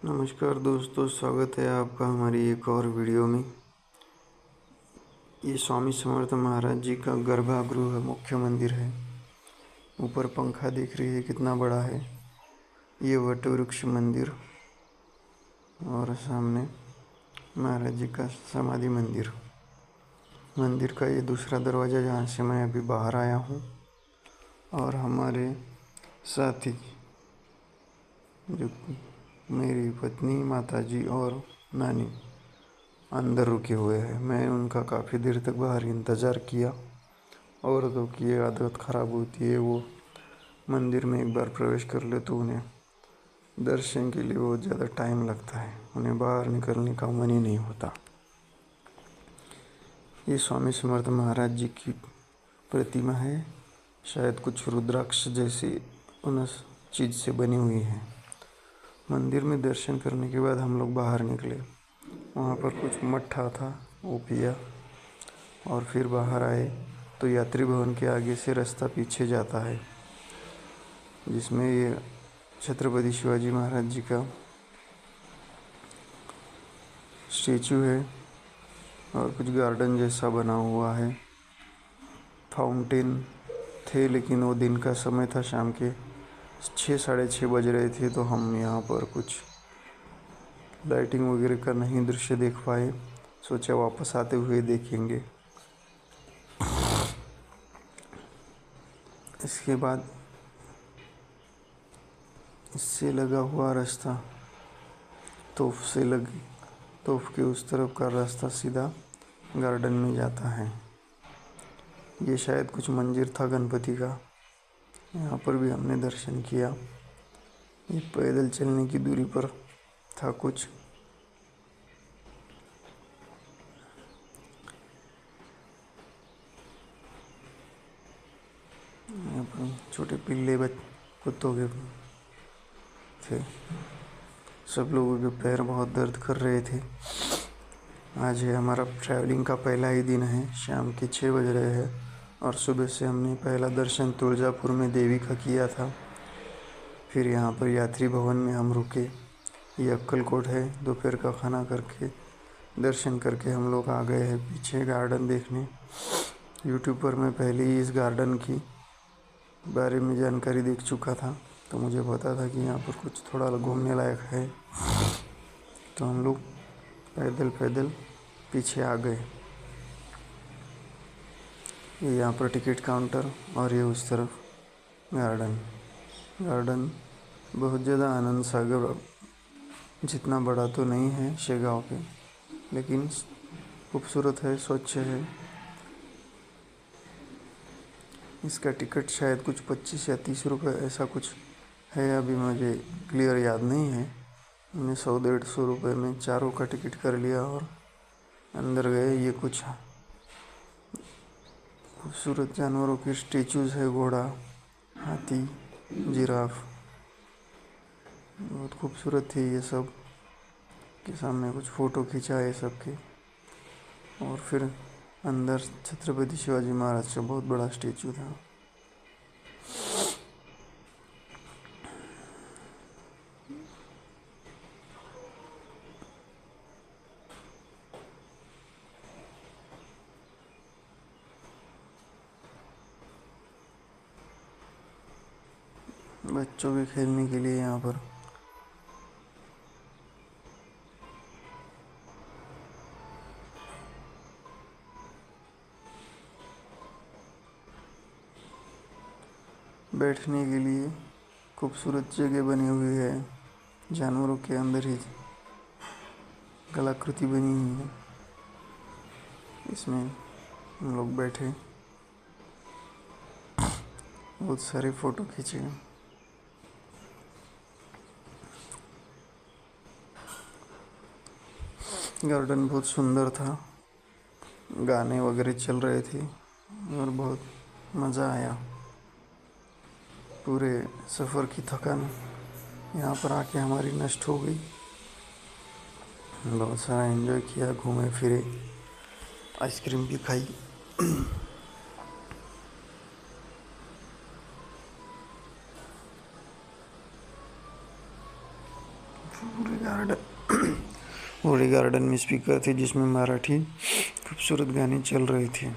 नमस्कार दोस्तों, स्वागत है आपका हमारी एक और वीडियो में। ये स्वामी समर्थ महाराज जी का गर्भगृह मुख्य मंदिर है। ऊपर पंखा दिख रही है, कितना बड़ा है। ये वट वृक्ष मंदिर और सामने महाराज जी का समाधि मंदिर। मंदिर का ये दूसरा दरवाज़ा जहाँ से मैं अभी बाहर आया हूँ। और हमारे साथी जो मेरी पत्नी, माताजी और नानी अंदर रुके हुए हैं। मैं उनका काफ़ी देर तक बाहर इंतज़ार किया। औरतों की ये आदत ख़राब होती है, वो मंदिर में एक बार प्रवेश कर ले तो उन्हें दर्शन के लिए बहुत ज़्यादा टाइम लगता है, उन्हें बाहर निकलने का मन ही नहीं होता। ये स्वामी समर्थ महाराज जी की प्रतिमा है, शायद कुछ रुद्राक्ष जैसी उस चीज़ से बनी हुई है। मंदिर में दर्शन करने के बाद हम लोग बाहर निकले। वहाँ पर कुछ मट्ठा था, वो पिया और फिर बाहर आए तो यात्री भवन के आगे से रास्ता पीछे जाता है, जिसमें ये छत्रपति शिवाजी महाराज जी का स्टेचू है और कुछ गार्डन जैसा बना हुआ है। फाउंटेन थे, लेकिन वो दिन का समय था, शाम के 6 साढ़े 6 बज रहे थे, तो हम यहाँ पर कुछ लाइटिंग वगैरह का नहीं दृश्य देख पाए। सोचा वापस आते हुए देखेंगे। इसके बाद इससे लगा हुआ रास्ता तोफ के उस तरफ का रास्ता सीधा गार्डन में जाता है। ये शायद कुछ मंदिर था गणपति का, यहाँ पर भी हमने दर्शन किया। ये पैदल चलने की दूरी पर था कुछ। यहाँ पर छोटे पिल्ले कुत्तों के थे। सब लोगों के पैर बहुत दर्द कर रहे थे। आज है हमारा ट्रैवलिंग का पहला ही दिन है। शाम के 6 बज रहे हैं और सुबह से हमने पहला दर्शन तुलजापुर में देवी का किया था। फिर यहाँ पर यात्री भवन में हम रुके। ये अक्कलकोट है। दोपहर का खाना करके दर्शन करके हम लोग आ गए हैं पीछे गार्डन देखने। यूट्यूब पर मैं पहले ही इस गार्डन की बारे में जानकारी देख चुका था, तो मुझे पता था कि यहाँ पर कुछ थोड़ा घूमने लायक है। तो हम लोग पैदल पैदल पीछे आ गए। ये यहाँ पर टिकट काउंटर और ये उस तरफ गार्डन बहुत ज़्यादा आनंद सागर जितना बड़ा तो नहीं है शेगांव के, लेकिन खूबसूरत है, स्वच्छ है। इसका टिकट शायद कुछ 25 या 30 रुपये ऐसा कुछ है, अभी मुझे क्लियर याद नहीं है। हमने 100-150 रुपये में चारों का टिकट कर लिया और अंदर गए। ये कुछ खूबसूरत जानवरों के स्टेचूज़ है, घोड़ा, हाथी, जिराफ, बहुत खूबसूरत थे ये सब। के सामने कुछ फ़ोटो खिंचाए सबके। और फिर अंदर छत्रपति शिवाजी महाराज का बहुत बड़ा स्टेचू था। बच्चों के खेलने के लिए यहाँ पर बैठने के लिए खूबसूरत जगह बनी हुई है। जानवरों के अंदर ही कलाकृति बनी हुई है। इसमें हम लोग बैठे, बहुत सारे फ़ोटो खींचे। गार्डन बहुत सुंदर था, गाने वगैरह चल रहे थे और बहुत मज़ा आया। पूरे सफ़र की थकान यहाँ पर आके हमारी नष्ट हो गई। बहुत सारा एंजॉय किया, घूमे फिरे, आइसक्रीम भी खाई। पूरे गार्डन होली गार्डन में स्पीकर थे जिसमें मराठी खूबसूरत गाने चल रहे थे।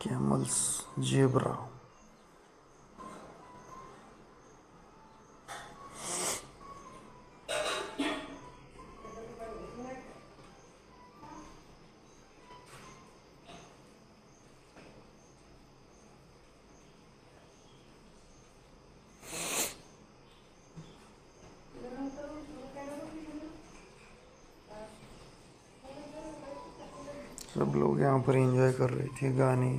कैमल्स, जेब्रा, सब लोग यहाँ पर एंजॉय कर रहे थे, गाने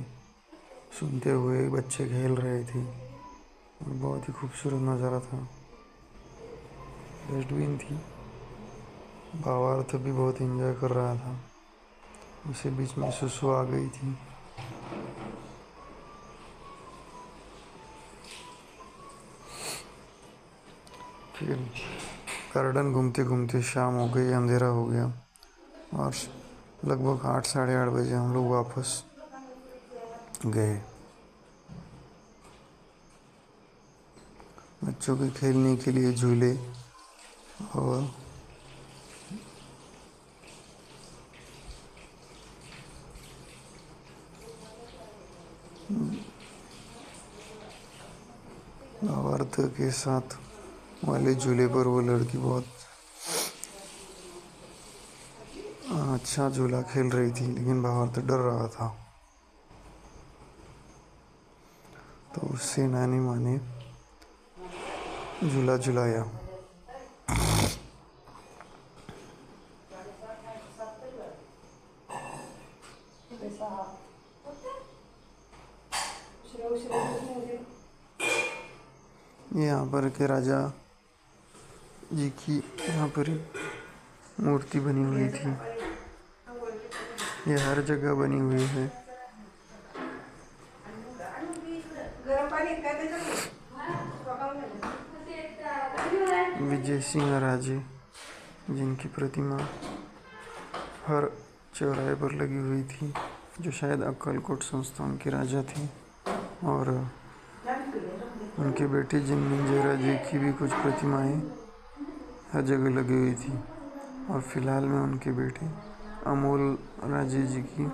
सुनते हुए बच्चे खेल रहे थे और बहुत ही खूबसूरत नज़ारा था। डस्टबिन थी, भावार्थ भी बहुत एंजॉय कर रहा था, उसे बीच में सुसु आ गई थी। फिर गार्डन घूमते घूमते शाम हो गई, अंधेरा हो गया और लगभग 8 साढ़े 8 बजे हम लोग वापस गए। बच्चों के खेलने के लिए झूले और भावार्थ के साथ वाले झूले पर वो लड़की बहुत अच्छा झूला खेल रही थी, लेकिन भावार्थ डर रहा था, तो उससे नानी माँ ने झूला झुलाया। यहाँ पर के राजा जी की यहाँ पर मूर्ति बनी हुई थी। ये हर जगह बनी हुई है। विजय सिंह राजे जिनकी प्रतिमा हर चौराहे पर लगी हुई थी, जो शायद अक्कलकोट संस्थान के राजा थे, और उनके बेटे जिनमेंजय राजे की भी कुछ प्रतिमाएं हर जगह लगी हुई थी। और फिलहाल में उनके बेटे अमोल राजे जी की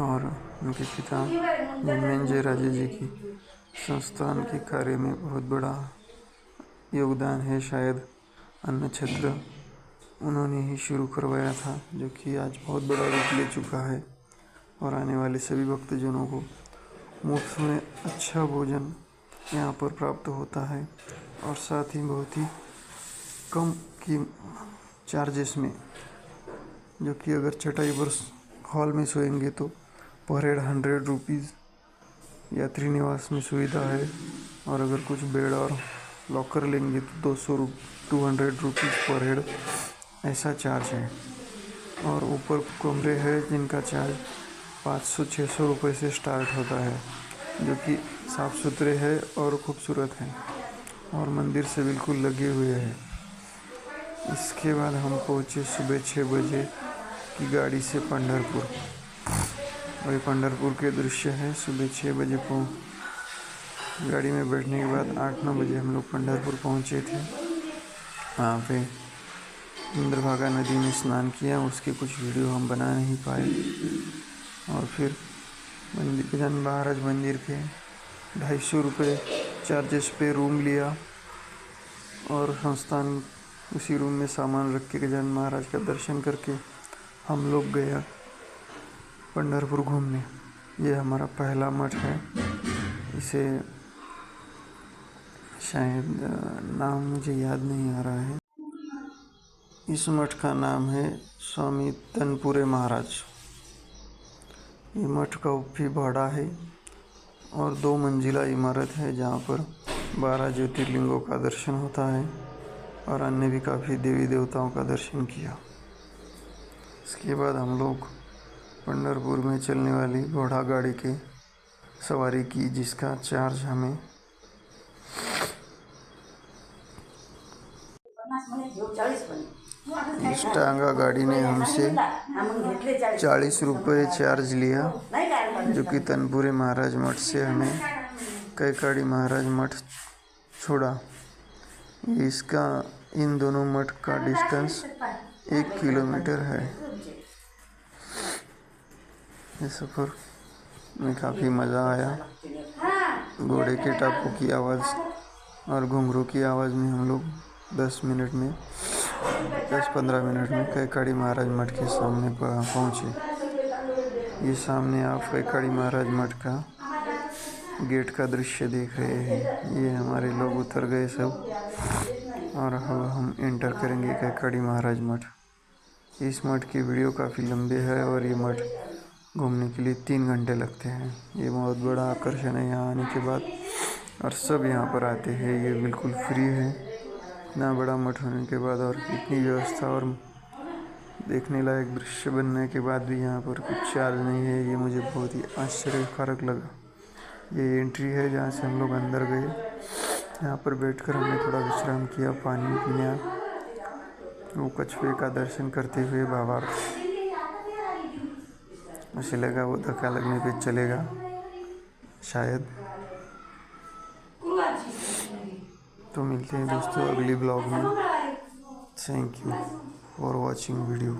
और उनके पिता जिनमेंजय राजे जी की संस्थान के कार्य में बहुत बड़ा योगदान है। शायद अन्न छत्र उन्होंने ही शुरू करवाया था, जो कि आज बहुत बड़ा रूप ले चुका है और आने वाले सभी भक्तजनों को मुफ्त में अच्छा भोजन यहाँ पर प्राप्त होता है और साथ ही बहुत ही कम की चार्जेस में, जो कि अगर चटाई पर हॉल में सोएंगे तो पर हेड 100 रुपीज़ यात्री निवास में सुविधा है, और अगर कुछ बेड और लॉकर लेंगे तो 200 रुपीज़ पर हेड ऐसा चार्ज है। और ऊपर कमरे हैं जिनका चार्ज 500-600 रुपये से स्टार्ट होता है, जो कि साफ़ सुथरे हैं और खूबसूरत हैं और मंदिर से बिल्कुल लगे हुए हैं। इसके बाद हम पहुँचे सुबह 6 बजे की गाड़ी से पंढरपुर। और ये पंढरपुर के दृश्य है। सुबह 6 बजे गाड़ी में बैठने के बाद 8-9 बजे हम लोग पंढरपुर पहुँचे थे। वहाँ पे चंद्रभागा नदी में स्नान किया, उसके कुछ वीडियो हम बना नहीं पाए। और फिर मंदिर महाराज मंदिर के ₹250 चार्जेस पे रूम लिया और संस्थान उसी रूम में सामान रख के गजानन महाराज का दर्शन करके हम लोग गया पंढरपुर घूमने। ये हमारा पहला मठ है। इसे शायद नाम मुझे याद नहीं आ रहा है। इस मठ का नाम है स्वामी तनपुरे महाराज। ये मठ काफ़ी बड़ा है और 2 मंजिला इमारत है जहाँ पर 12 ज्योतिर्लिंगों का दर्शन होता है और अन्य भी काफ़ी देवी देवताओं का दर्शन किया। इसके बाद हम लोग पंढरपुर में चलने वाली घोड़ा गाड़ी के सवारी की, जिसका चार्ज हमें इस टांगा गाड़ी ने हमसे ₹40 चार्ज लिया, जो कि तनपुरे महाराज मठ से हमें कैकाड़ी महाराज मठ छोड़ा। इसका इन दोनों मठ का डिस्टेंस 1 किलोमीटर है। इस सफ़र में काफ़ी मज़ा आया। घोड़े के टापों की आवाज़ और घुंघरू की आवाज़ में हम लोग 10-15 मिनट में कैकाड़ी महाराज मठ के सामने पहुँचे। ये सामने आप कैकाड़ी महाराज मठ का गेट का दृश्य देख रहे हैं। ये हमारे लोग उतर गए सब और अब हम एंटर करेंगे कैकाड़ी महाराज मठ। इस मठ की वीडियो काफ़ी लंबी है और ये मठ घूमने के लिए 3 घंटे लगते हैं। ये बहुत बड़ा आकर्षण है यहाँ आने के बाद और सब यहाँ पर आते हैं। ये बिल्कुल फ्री है। इतना बड़ा मठ होने के बाद और इतनी व्यवस्था और देखने लायक दृश्य बनने के बाद भी यहाँ पर कुछ चार्ज नहीं है, ये मुझे बहुत ही आश्चर्यकारक लगा। ये एंट्री है जहाँ से हम लोग अंदर गए। यहाँ पर बैठकर हमने थोड़ा विश्राम किया, पानी पीना, वो कछुए का दर्शन करते हुए भावार्थ। मुझे लगा वो धक्का लगने पे चलेगा शायद। तो मिलते हैं दोस्तों अगली ब्लॉग में। Thank you for watching video.